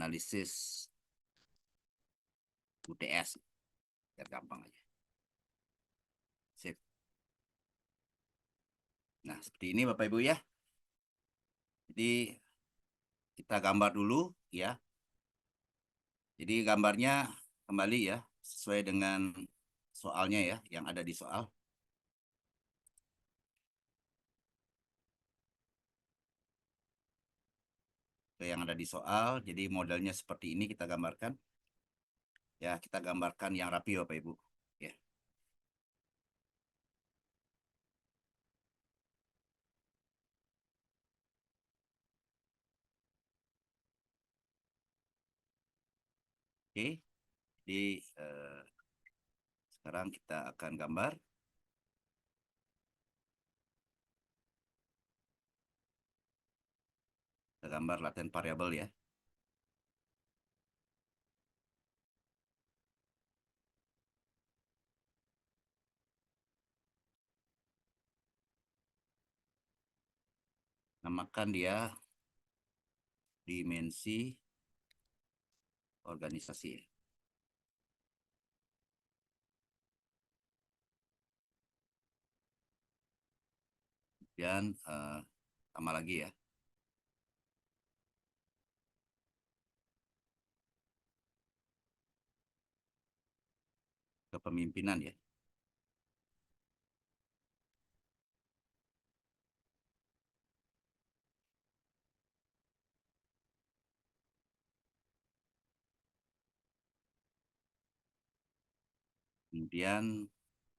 analisis UTS, biar gampang aja. Sip. Nah, seperti ini Bapak Ibu ya. Jadi kita gambar dulu ya. Jadi gambarnya kembali ya, sesuai dengan soalnya ya, yang ada di soal. Yang ada di soal, jadi modelnya seperti ini kita gambarkan. Ya, kita gambarkan yang rapi Bapak Ibu. Ya. Oke, jadi sekarang kita akan gambar. Kita gambar latent variable ya. Namakan dia dimensi organisasi. Dan tambah lagi ya. Kepemimpinan ya. Kemudian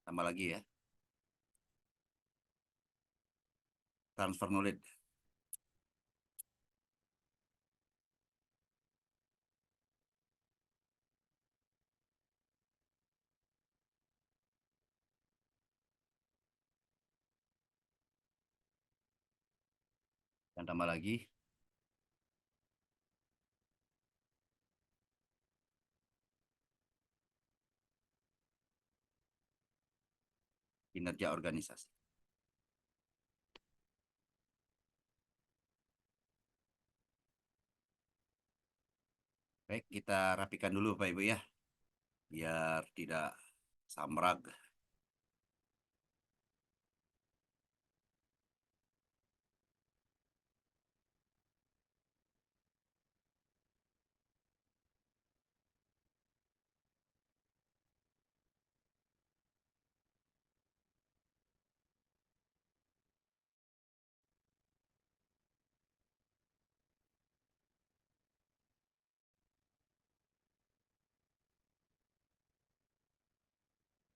tambah lagi ya. Transfer knowledge. Dan tambah lagi kinerja organisasi. Baik, kita rapikan dulu Pak Ibu ya, biar tidak samrak.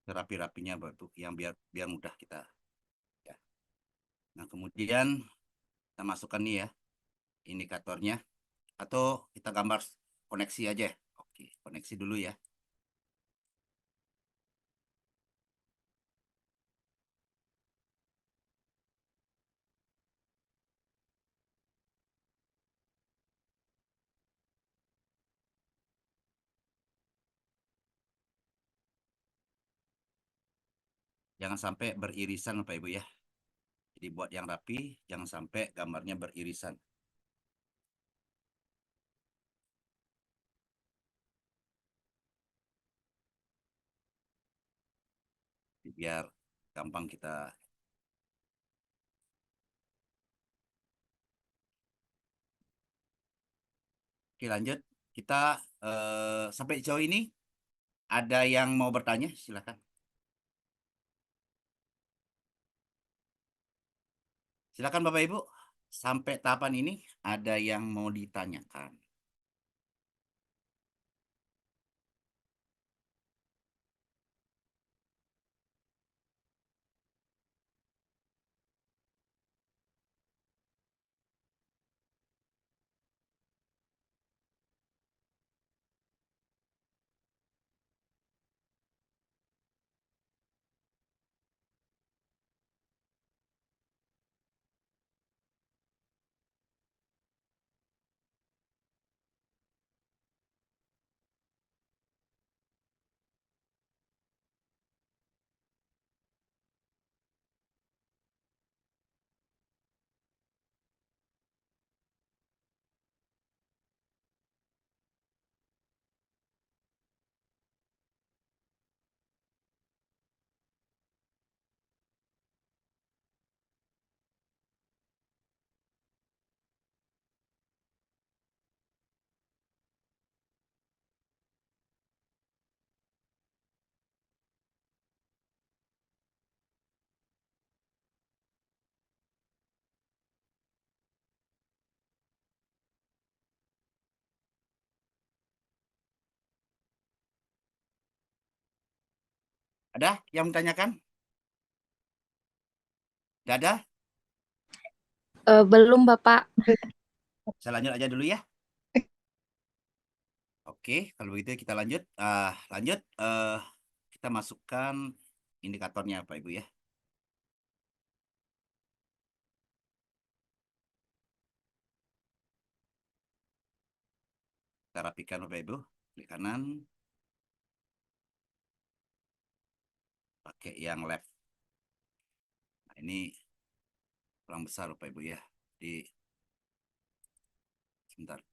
Serapi-rapinya Bapak yang biar biar mudah kita ya. Nah, kemudian kita masukkan nih ya indikatornya, atau kita gambar koneksi aja. Oke, koneksi dulu ya. Jangan sampai beririsan Bapak Ibu ya. Jadi buat yang rapi, jangan sampai gambarnya beririsan. Jadi biar gampang kita. Oke, lanjut. Kita sampai jauh ini ada yang mau bertanya? Silakan. Silakan Bapak Ibu. Sampai tahapan ini ada yang mau ditanyakan? Ada yang menanyakan? Tidak ada? Belum, Bapak. Saya lanjut aja dulu ya. Oke, kalau begitu kita lanjut. Lanjut. Kita masukkan indikatornya, Pak Ibu ya. Kita rapikan, Bapak Ibu. Klik kanan, pakai yang left. Nah, ini kurang besar, Bapak Ibu ya. Jadi, sebentar.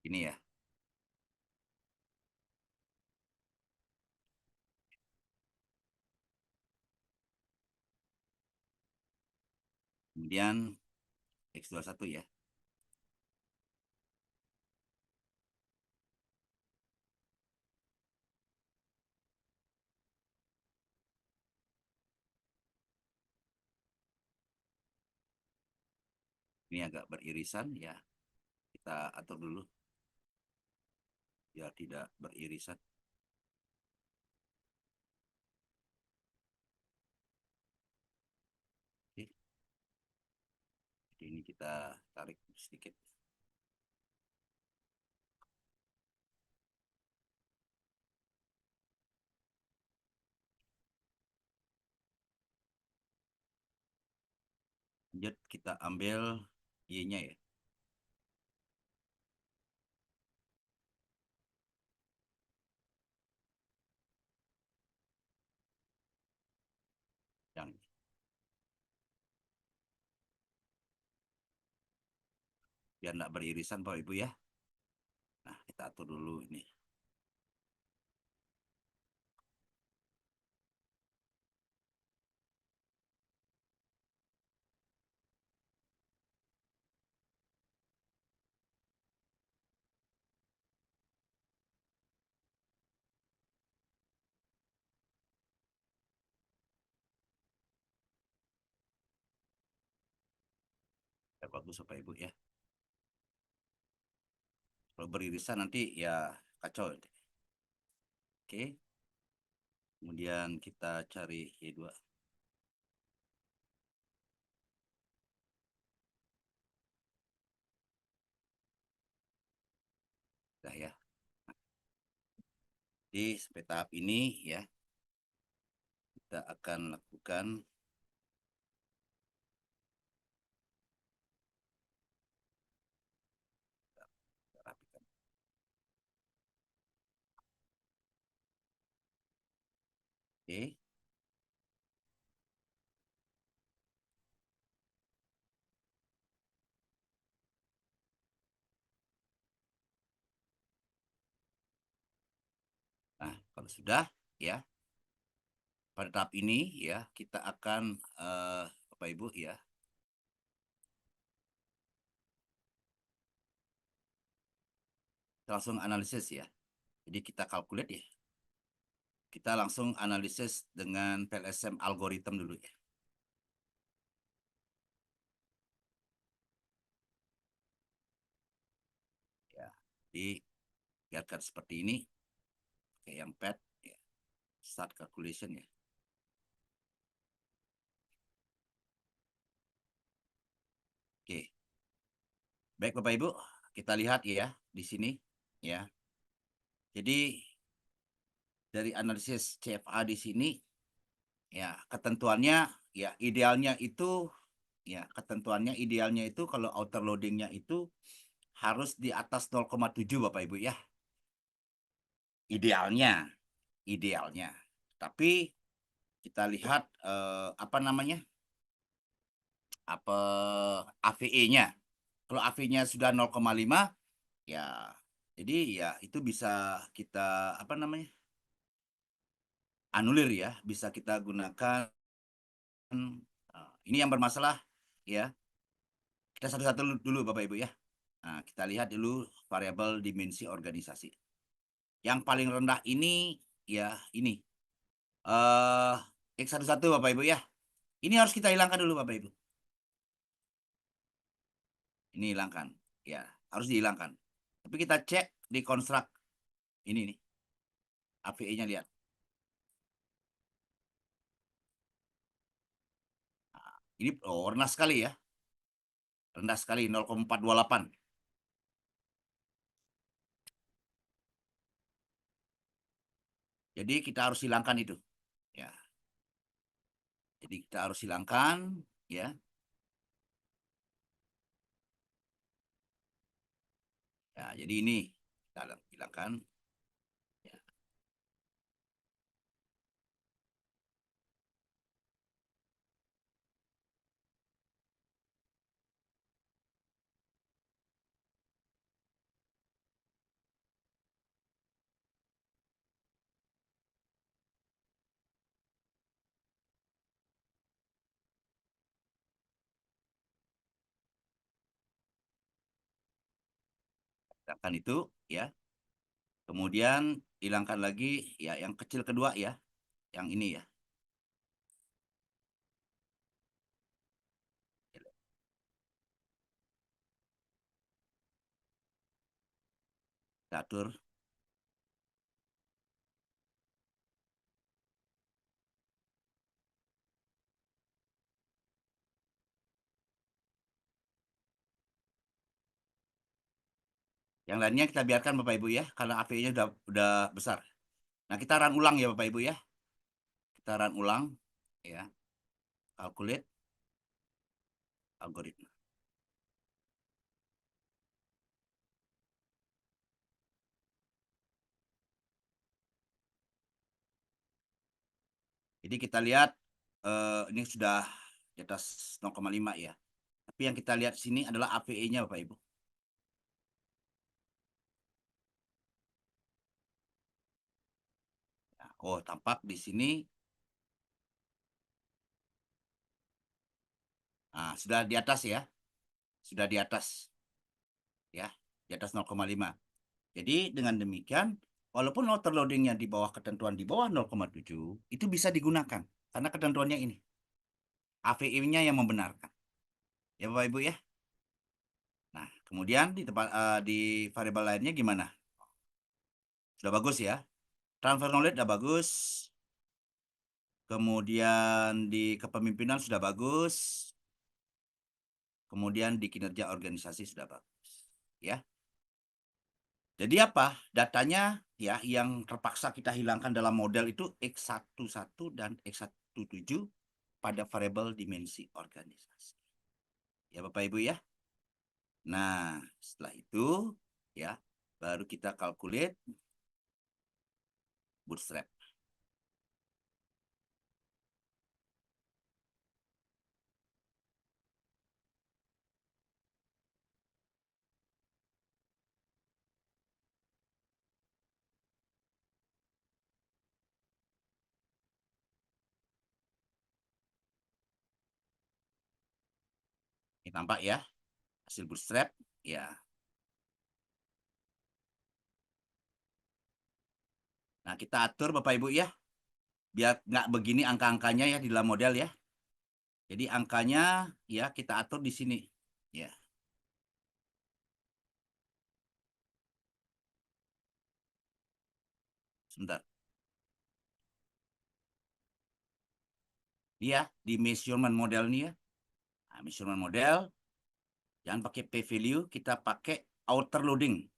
Ini ya. Kemudian X21 ya. Ini agak beririsan ya. Kita atur dulu biar tidak beririsan. Oke. Jadi ini kita tarik sedikit. Lanjut kita ambil Y-nya ya. Yang biar tidak beririsan Bapak Ibu ya. Nah, kita atur dulu ini. Ya, bagus Bapak Ibu ya. Kalau beririsan nanti ya kacau. Oke. Kemudian kita cari Y2. Dah ya. Di sampai tahap ini ya, kita akan lakukan rapikan. Oke. Nah, kalau sudah ya, pada tahap ini ya, kita akan Bapak Ibu ya, kita langsung analisis ya. Jadi kita calculate ya. Kita langsung analisis dengan PLSM algorithm dulu ya. Ya, jadi biarkan seperti ini, kayak yang pad ya. Start calculation ya. Oke, baik Bapak Ibu, kita lihat ya di sini ya. Jadi dari analisis CFA di sini ya, ketentuannya ya idealnya itu ya, ketentuannya idealnya itu kalau outer loadingnya itu harus di atas 0,7 Bapak Ibu ya. Idealnya, idealnya. Tapi kita lihat apa namanya? Apa AVE-nya. Kalau AVE-nya sudah 0,5 ya, jadi ya itu bisa kita apa namanya? Anulir ya, bisa kita gunakan. Ini yang bermasalah ya. Kita satu-satu dulu Bapak Ibu ya. Nah, kita lihat dulu variabel dimensi organisasi. Yang paling rendah ini ya ini X11 Bapak Ibu ya. Ini harus kita hilangkan dulu Bapak Ibu. Ini hilangkan. Ya, harus dihilangkan. Tapi kita cek di konstruk ini nih. AVE-nya lihat. Nah, ini rendah sekali ya. Rendah sekali 0,428. Jadi kita harus hilangkan itu. Ya. Jadi kita harus hilangkan ya. Ya, jadi ini kita hilangkan. Ya, hilangkan itu ya. Kemudian hilangkan lagi ya yang kecil kedua ya, yang ini ya. Kita atur. Yang lainnya kita biarkan Bapak Ibu ya, karena AVE-nya udah besar. Nah, kita run ulang ya Bapak Ibu ya. Kita run ulang ya. Calculate algoritma. Jadi kita lihat ini sudah di atas 0,5 ya. Tapi yang kita lihat sini adalah AVE-nya Bapak Ibu. Nah, oh, tampak di sini. Nah, sudah di atas ya. Sudah di atas ya. Di atas 0,5. Jadi dengan demikian, walaupun overloadingnya di bawah ketentuan di bawah 0,7, itu bisa digunakan. Karena ketentuannya ini. AVE-nya yang membenarkan. Ya Bapak Ibu ya. Nah, kemudian di variabel lainnya gimana? Sudah bagus ya. Transfer knowledge sudah bagus. Kemudian di kepemimpinan sudah bagus. Kemudian di kinerja organisasi sudah bagus. Ya. Jadi apa? Datanya ya yang terpaksa kita hilangkan dalam model itu X11 dan X17 pada variabel dimensi organisasi. Ya Bapak Ibu ya. Nah, setelah itu ya baru kita calculate bootstrap. Ini tampak ya hasil bootstrap ya. Nah, kita atur Bapak Ibu ya, biar nggak begini angka-angkanya ya di dalam model ya. Jadi angkanya ya kita atur di sini. Ya, sebentar. Dia di measurement model nih ya. Nah, measurement model, jangan pakai p value, kita pakai outer loading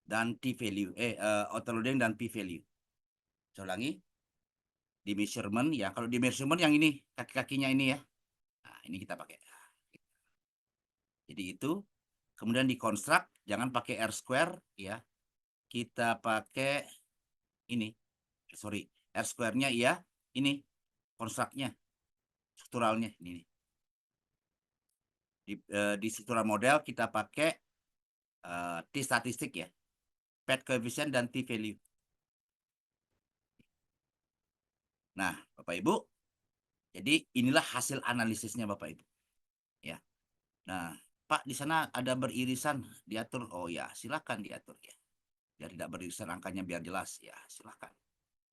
dan t value. Outer loading dan p value. Saya ulangi, di measurement ya. Kalau di measurement yang ini, kaki-kakinya ini ya. Nah, ini kita pakai. Jadi itu, kemudian di construct, jangan pakai R square ya. Kita pakai ini, sorry, R square-nya iya, ini konstruknya, strukturalnya ini. Di struktural model kita pakai T statistik ya, pad coefficient dan T value. Nah, Bapak Ibu, jadi inilah hasil analisisnya Bapak Ibu. Ya. Nah, Pak di sana ada beririsan diatur. Oh ya, silakan diatur ya. Biar tidak beririsan angkanya biar jelas ya, silakan.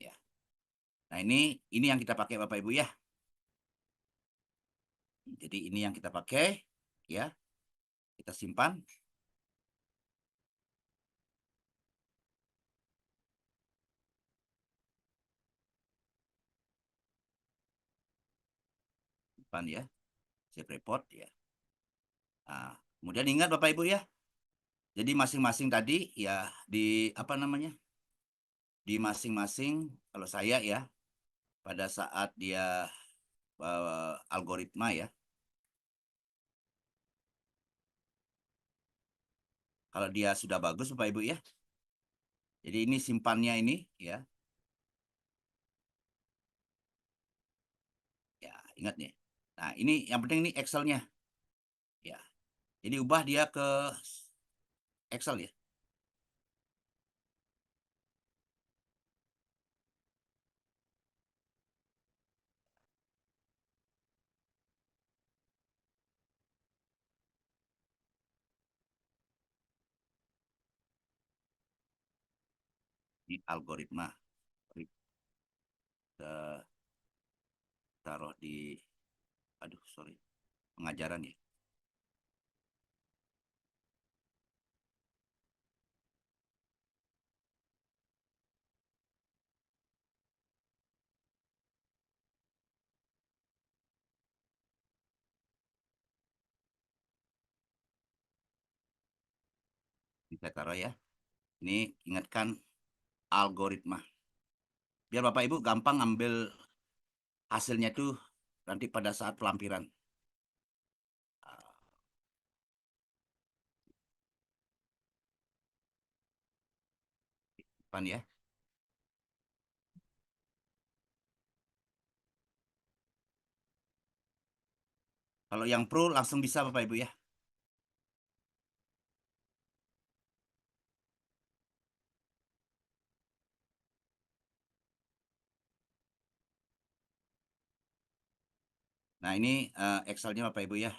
Ya. Nah, ini yang kita pakai Bapak Ibu ya. Jadi ini yang kita pakai. ya. Kita simpan. Simpan ya. Save report ya. Nah, kemudian ingat Bapak Ibu ya. Jadi masing-masing tadi ya di apa namanya? Di masing-masing kalau saya ya pada saat dia algoritma ya. Kalau dia sudah bagus Bapak Ibu ya. Jadi ini simpannya ini ya. Ya, ingat nih. Nah, ini yang penting ini Excel-nya ya. Jadi ubah dia ke Excel ya. Ini algoritma. Kita taruh di aduh sorry pengajaran ya. Kita taruh ya. Ini ingatkan algoritma. Biar Bapak Ibu gampang ambil hasilnya tuh nanti pada saat pelampiran. Depan ya. Kalau yang pro langsung bisa Bapak Ibu ya. Nah ini Excelnya Bapak Ibu ya.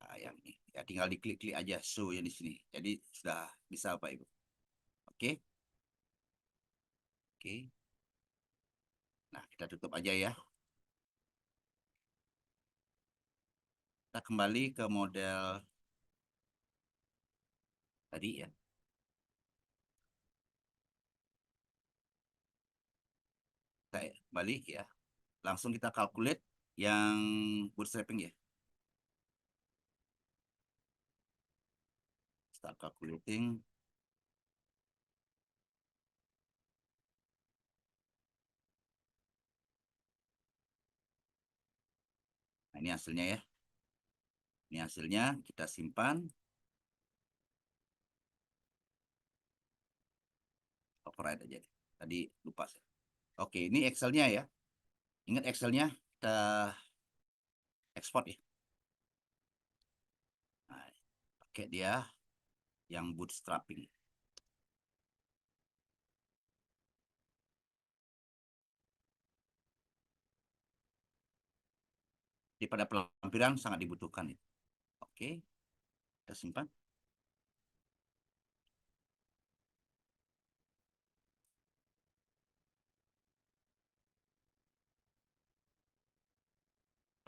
Nah, yang ini. Ya tinggal diklik-klik aja show yang di sini. Jadi sudah bisa Bapak Ibu. Oke. Oke. Nah kita tutup aja ya. Kita kembali ke model tadi ya. Kita balik ya. Langsung kita calculate yang bootstrapping ya. Start calculating. Nah, ini hasilnya ya. Ini hasilnya kita simpan. Override aja. Tadi lupa saya. Oke, ini Excelnya ya. Ingat Excelnya kita ekspor ya. Nah, pakai dia yang bootstrapping. Jadi pada pelampiran sangat dibutuhkan itu. Oke, kita simpan.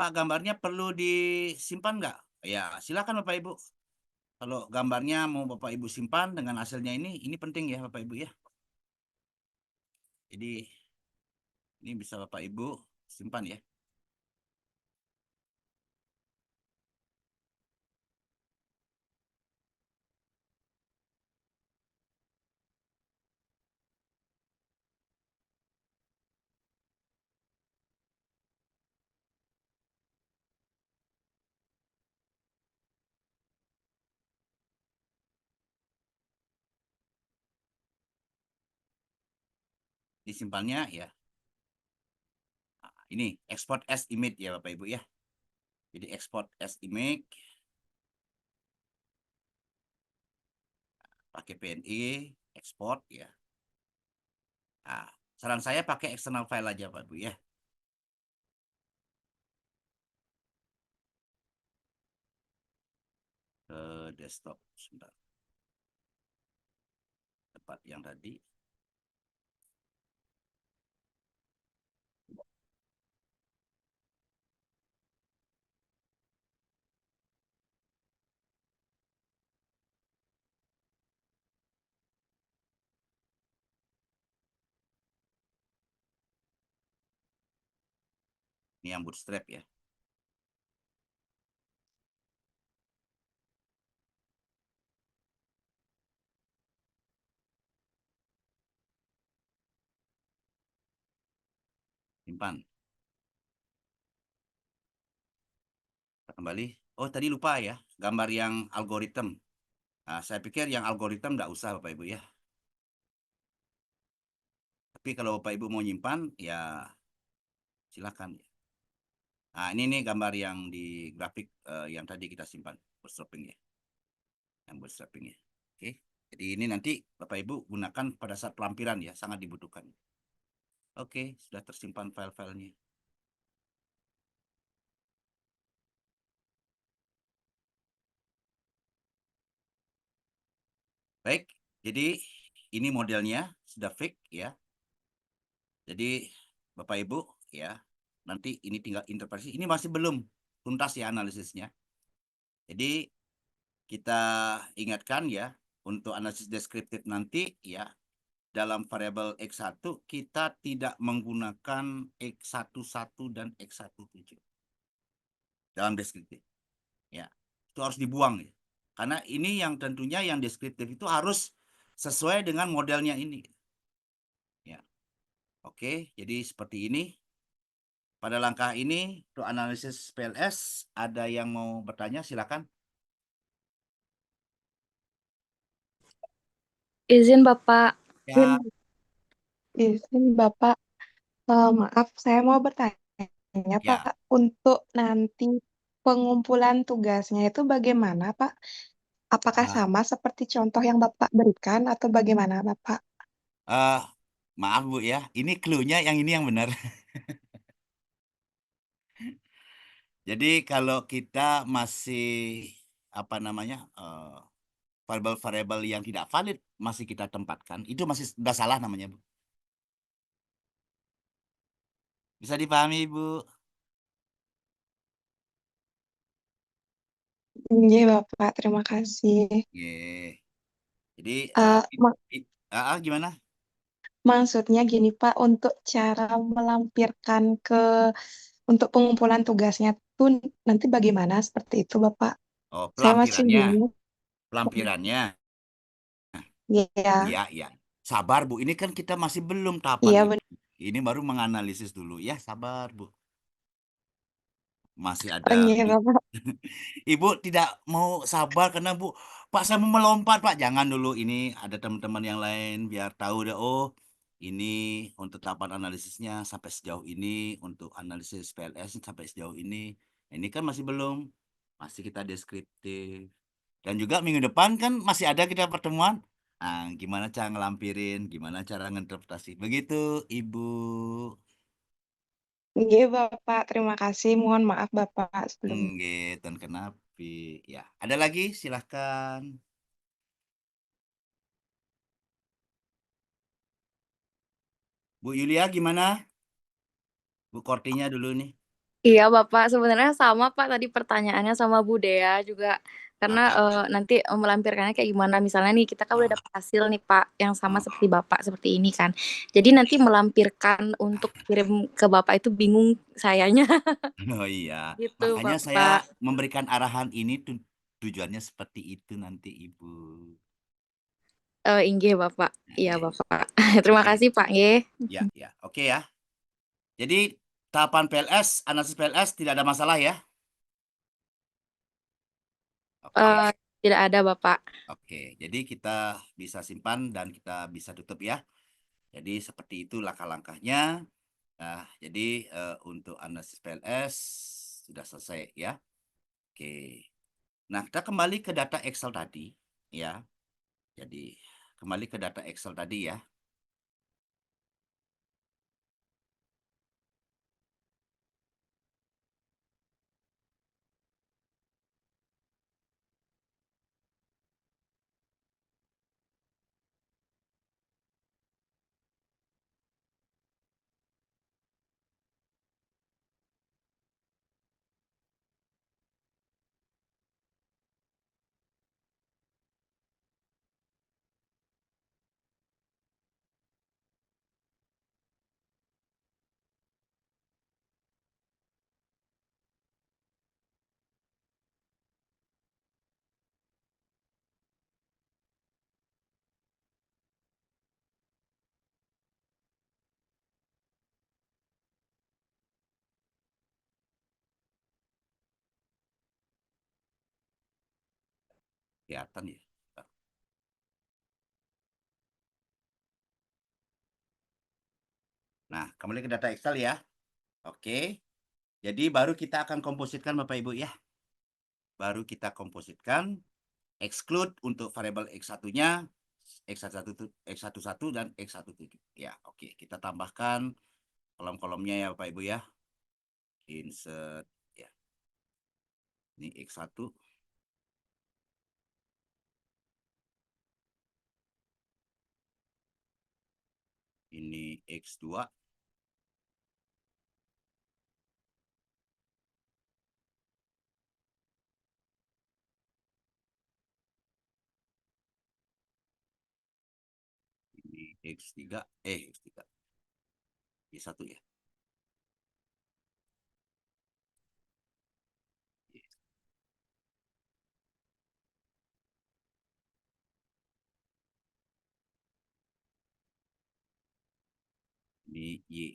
Pak, gambarnya perlu disimpan nggak? Ya, silakan Bapak Ibu. Kalau gambarnya mau Bapak Ibu simpan dengan hasilnya ini penting ya Bapak Ibu ya. Jadi ini bisa Bapak Ibu simpan ya. Disimpannya ya. Nah, ini export as image ya Bapak Ibu ya. Jadi export as image pakai PNG, export ya. Nah, saran saya pakai external file aja Pak Bu ya. Ke desktop sebentar. Tempat yang tadi. Ini yang bootstrap ya. Simpan. Kita kembali. Oh, tadi lupa ya, gambar yang algoritma. Nah, saya pikir yang algoritma nggak usah Bapak Ibu ya. Tapi kalau Bapak Ibu mau nyimpan, ya silakan. Nah, ini nih gambar yang di grafik yang tadi kita simpan, bootstrapping ya. Yang bootstrapping ya. Oke. Jadi ini nanti Bapak Ibu gunakan pada saat pelampiran ya, sangat dibutuhkan. Oke, sudah tersimpan file-filenya. Baik, jadi ini modelnya sudah fix ya. Jadi Bapak Ibu ya, nanti ini tinggal interpretasi. Ini masih belum tuntas ya analisisnya. Jadi kita ingatkan ya, untuk analisis deskriptif nanti ya, dalam variabel X1 kita tidak menggunakan X11 dan X17 dalam deskriptif. Ya, itu harus dibuang ya. Karena ini yang tentunya yang deskriptif itu harus sesuai dengan modelnya ini. Ya. Oke, jadi seperti ini. Pada langkah ini untuk analisis PLS ada yang mau bertanya silakan. Izin Bapak, Ya, Izin Bapak, maaf saya mau bertanya Pak, ya. untuk nanti pengumpulan tugasnya itu bagaimana Pak? Apakah Ah, sama seperti contoh yang Bapak berikan atau bagaimana Bapak? ah, maaf Bu ya, ini clue-nya yang ini yang benar. Jadi kalau kita masih apa namanya variabel-variabel yang tidak valid masih kita tempatkan, itu masih sudah salah namanya Bu. Bisa dipahami Bu? Iya Bapak, terima kasih. Oke. Jadi Eh, mak- gimana? Maksudnya gini Pak, untuk cara melampirkan untuk pengumpulan tugasnya tuh nanti bagaimana seperti itu Bapak? Oh, Saya masih pelampirannya, bingung. pelampirannya. Iya, Iya, iya. Sabar Bu, ini kan kita masih belum tahapan iya itu. benar. Ini baru menganalisis dulu ya, sabar Bu. Masih Oh, ada. iya Bapak. Ibu tidak mau sabar karena Bu, Pak saya mau melompat Pak. Jangan dulu, ini ada teman-teman yang lain biar tahu deh. Oh, ini untuk tahapan analisisnya sampai sejauh ini, untuk analisis PLS sampai sejauh ini. Ini kan masih belum, masih kita deskriptif. Dan juga minggu depan kan masih ada kita pertemuan. Nah, gimana cara ngelampirin, gimana cara nginterpretasi. Begitu, Ibu. Iya Bapak, terima kasih. Mohon maaf Bapak sebelumnya. Nggih, ten kenapi. Ya, ada lagi silahkan. Bu Yulia gimana? Bu Kortinya dulu nih. iya Bapak, sebenarnya sama Pak tadi pertanyaannya sama Bu Dea juga karena Ah, nanti melampirkannya kayak gimana. Misalnya nih kita kan udah ah, dapat hasil nih Pak yang sama ah. seperti Bapak seperti ini kan. Jadi nanti melampirkan untuk kirim ke Bapak itu bingung sayanya Oh iya, gitu makanya saya Bapak. memberikan arahan ini tujuannya seperti itu nanti Ibu. Inggih Bapak. Iya Nggih. Bapak. Terima Oke, kasih Pak nggih. ya, ya, oke ya. Jadi tahapan PLS, analisis PLS tidak ada masalah ya. Oke, Eh, Tidak ada Bapak. oke. Jadi kita bisa simpan dan kita bisa tutup ya. Jadi seperti itu langkah-langkahnya. Nah, jadi untuk analisis PLS sudah selesai ya. Oke. Nah, kita kembali ke data Excel tadi ya. Jadi kembali ke data Excel tadi ya. Kelihatan ya. Nah, kembali ke data Excel ya. Oke. Jadi baru kita akan kompositkan Bapak Ibu ya. Baru kita kompositkan, exclude untuk variabel X1-nya, X11 dan X17. Ya, oke. Kita tambahkan kolom-kolomnya ya Bapak Ibu ya. Insert ya. Ini X1. Ini X2. Ini X3. X3. Y1 ya. Ini Y.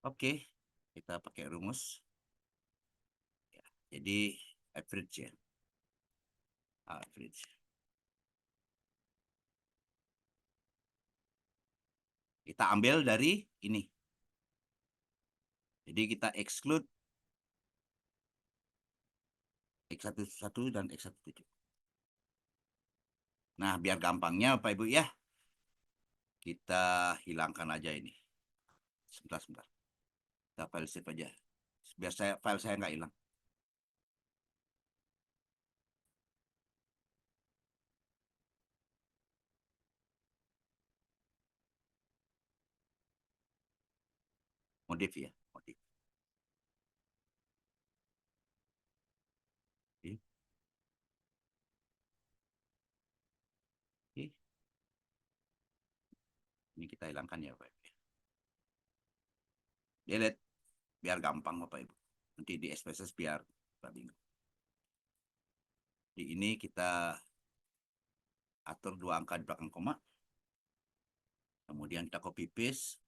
Oke, kita pakai rumus. Ya, jadi average ya. Average. Kita ambil dari ini. Jadi kita exclude X11 dan X17. Nah, biar gampangnya Bapak Ibu ya, kita hilangkan aja ini. Sebentar, sebentar. Kita file save aja. Biar file saya nggak hilang. Modif ya, modif. Oke. Oke. Ini kita hilangkan ya Bapak Ibu. Delete biar gampang Bapak Ibu. Nanti di SPSS biar nggak bingung. Di ini kita atur 2 angka di belakang koma. Kemudian kita copy paste.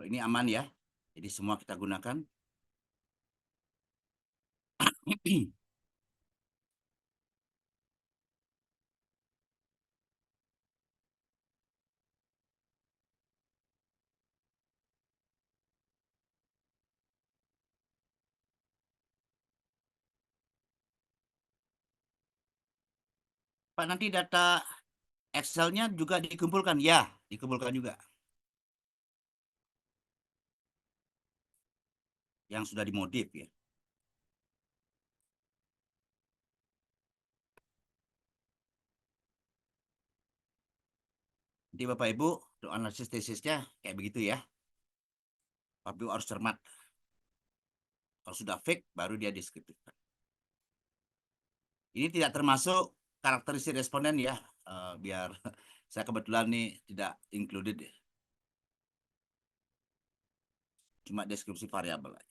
Ini aman ya. Jadi semua kita gunakan. Pak, nanti data Excel-nya juga dikumpulkan? Ya, dikumpulkan juga. Yang sudah dimodif ya. Jadi Bapak Ibu, untuk analisis tesisnya kayak begitu ya. Bapak Ibu harus cermat. Kalau sudah fake, baru dia deskriptifkan. Ini tidak termasuk karakteristik responden ya. Biar saya kebetulan nih tidak included ya. Cuma deskripsi variabel aja.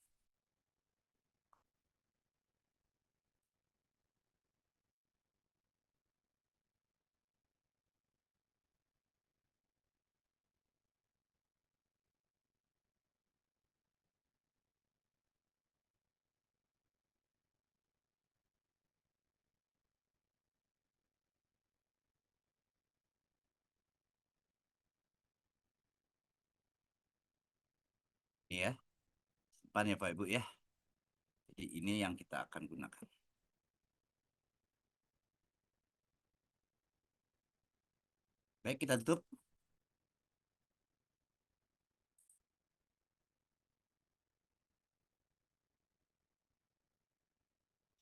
Ini ya. Simpan ya Pak Ibu ya. Jadi ini yang kita akan gunakan. Baik, kita tutup.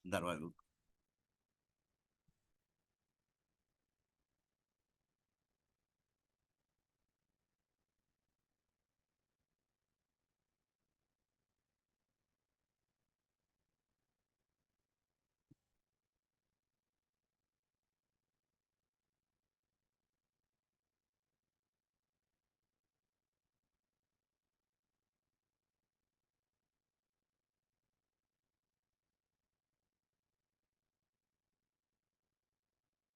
Bentar Pak Ibu.